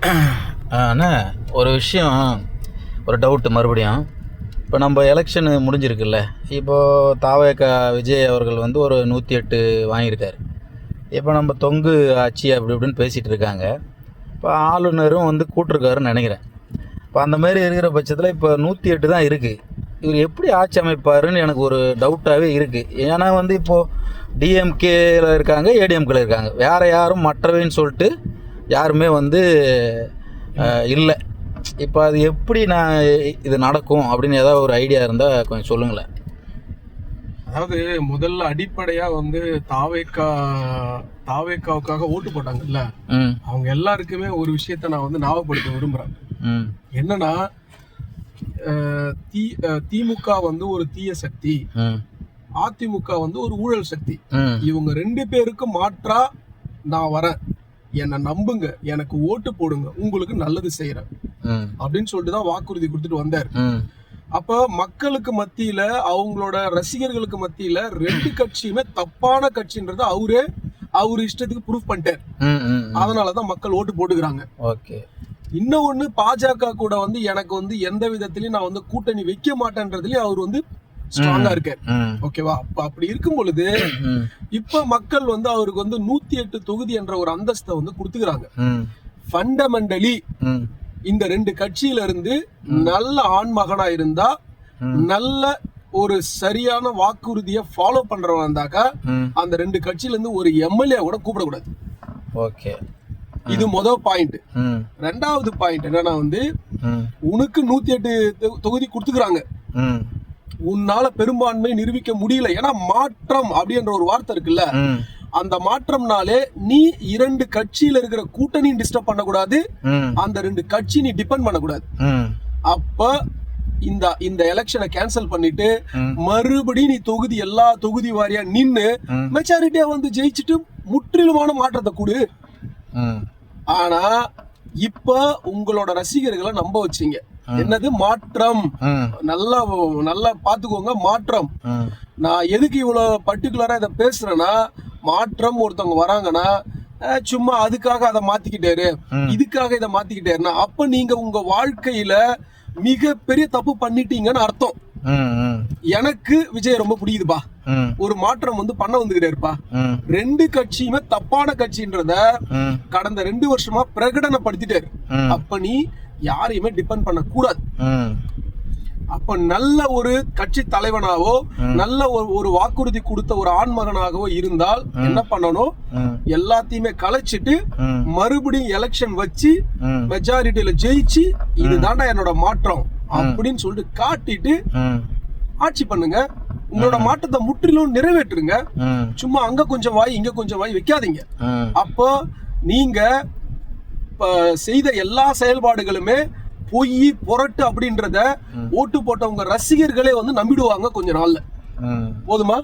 அண்ணா ஒரு விஷயம், ஒரு டவுட்டு மறுபடியும். இப்போ நம்ம எலெக்ஷனு முடிஞ்சிருக்குல்ல, இப்போது தாவேக விஜய் அவர்கள் வந்து ஒரு 108 வாங்கியிருக்காரு. இப்போ நம்ம தொங்கு ஆட்சி அப்படி இப்படின்னு பேசிகிட்டு இருக்காங்க. இப்போ ஆளுநரும் வந்து கூட்டிருக்காருன்னு நினைக்கிறேன். இப்போ அந்த மாதிரி இருக்கிற பட்சத்தில் இப்போ 108 தான் இருக்குது. இவர் எப்படி ஆட்சி அமைப்பாருன்னு எனக்கு ஒரு டவுட்டாகவே இருக்குது. ஏன்னா வந்து இப்போது டிஎம்கேல இருக்காங்க, ஏடிஎம்கேல இருக்காங்க, வேறு யாரும் மற்றவைன்னு சொல்லிட்டு யாருமே வந்து இல்லை. இப்போ அது எப்படி இது நடக்கும் அப்படின்னு ஏதாவது ஒரு ஐடியா இருந்தால் கொஞ்சம் சொல்லுங்களேன். அதாவது முதல்ல அடிப்படையா வந்து தாவேக்காவுக்காக ஓட்டு போட்டாங்கல்ல, அவங்க எல்லாருக்குமே ஒரு விஷயத்த நான் வந்து ஞாபகப்படுத்த விரும்புறேன். என்னன்னா, திமுக வந்து ஒரு தீய சக்தி, அதிமுக வந்து ஒரு ஊழல் சக்தி. இவங்க 2 பேருக்கும் மாற்றா நான் வரேன், என்னை நம்புங்க, எனக்கு ஓட்டு போடுங்க, உங்களுக்கு நல்லது செய்யறேன் அப்படின்னு சொல்லிட்டு தான் வாக்குறுதி கொடுத்துட்டு வந்தார். அப்ப மக்களுக்கு மத்தியில, அவங்களோட ரசிகர்களுக்கு மத்தியில 2 கட்சியுமே தப்பான கட்சின்றது அவரு இஷ்டத்துக்கு ப்ரூவ் பண்ணிட்டார். அதனாலதான் மக்கள் ஓட்டு போட்டுக்கிறாங்க. இன்னொன்னு, பாஜக கூட வந்து எனக்கு வந்து எந்த விதத்திலயும் நான் வந்து கூட்டணி வைக்க மாட்டேன்றதுலயும் அவர் வந்து ஸ்ட்ராங்கா இருக்காரு. ஓகேவா? அப்படி இருக்கும் பொழுது இப்ப மக்கள் வந்து அவருக்கு வந்து 108 தொகுதி என்ற ஒரு அந்தஸ்தை வந்து கொடுத்துக்கிறாங்க. ஃபண்டமெண்டலி இந்த 2 கட்சியில இருந்து நல்ல ஆண்மகனா இருந்தா, நல்ல ஒரு சரியான வாக்குறுதியை ஃபாலோ பண்றவன் இருந்தாக்கா, அந்த 2 கட்சியில இருந்து ஒரு எம்எல்ஏ கூட கூப்பிடக்கூடாது. ஓகே, இது முதல் பாயிண்ட். 2வது பாயிண்ட் என்னன்னா வந்து, உனக்கு 108 தொகுதி கொடுத்துக்கிறாங்க, உன்னால பெரும்பான்மை நிரூபிக்க முடியல. ஏன்னா மாற்றம் அப்படின்ற ஒரு வார்த்தை இருக்குல்ல, அந்த மாற்றம்னாலே நீ 2 கட்சியில இருக்கிற கூட்டணி டிஸ்டர்ப் பண்ணக்கூடாது, அந்த 2 கட்சி நீ டிபெண்ட் பண்ணக்கூடாது. அப்ப இந்த எலெக்ஷனை கேன்சல் பண்ணிட்டு மறுபடியும் நீ எல்லா தொகுதி வாரியா நின்னு மெஜாரிட்டியா வந்து ஜெயிச்சுட்டு முற்றிலுமான மாற்றத்தை கொடு. ஆனா இப்ப உங்களோட ரசிகர்களை நம்ப வச்சீங்க. என்னது மாற்றம்? நல்லா பாத்துக்கோங்க, மாற்றம். நான் எதுக்கு இவ்வளவு பர்டிகுலரா இதை பேசுறேன்னா, மாற்றம் ஒருத்தவங்க வராங்கன்னா சும்மா அதுக்காக அதை மாத்திக்கிட்டாரு, இதுக்காக இதை மாத்திக்கிட்டாருன்னா, அப்ப நீங்க உங்க வாழ்க்கையில மிகப்பெரிய தப்பு பண்ணிட்டீங்கன்னு அர்த்தம். எனக்கு விஜய் ரொம்ப பிடிக்குதுப்பா, ஒரு மாற்றம் வந்து பண்ண வந்துகிட்டாருப்பா. 2 கட்சியுமே தப்பான கட்சின்றத கடந்த 2 வருஷமா பிரகடனப்படுத்திட்டாரு. அப்ப நீ யாரையுமே டிபெண்ட் பண்ண கூடாது. அப்ப நல்ல ஒரு கட்சி தலைவனாவோ, நல்ல ஒரு வாக்குறுதி கொடுத்த ஒரு ஆண்மகனாகவோ இருந்தால் என்ன பண்ணணும், எல்லாத்தையுமே கலைச்சிட்டு மறுபடியும் எலெக்ஷன் வச்சு மெஜாரிட்டியில ஜெயிச்சு இதுதான்டா என்னோட மாற்றம் அப்படின்னு சொல்லிட்டு காட்டிட்டு ஆட்சி பண்ணுங்க. உங்களோட மாற்றத்தை முற்றிலும் நிறைவேற்றுங்க. சும்மா அங்க கொஞ்சம் வாய் இங்க கொஞ்சம் வாய் வைக்காதீங்க. அப்போ நீங்க செய்த எல்லா செயல்பாடுகளுமே பொய் புரட்டு அப்படின்றத ஓட்டு போட்டவங்க ரசிகர்களே வந்து நம்பிடுவாங்க கொஞ்ச நாள்ல. போதுமா?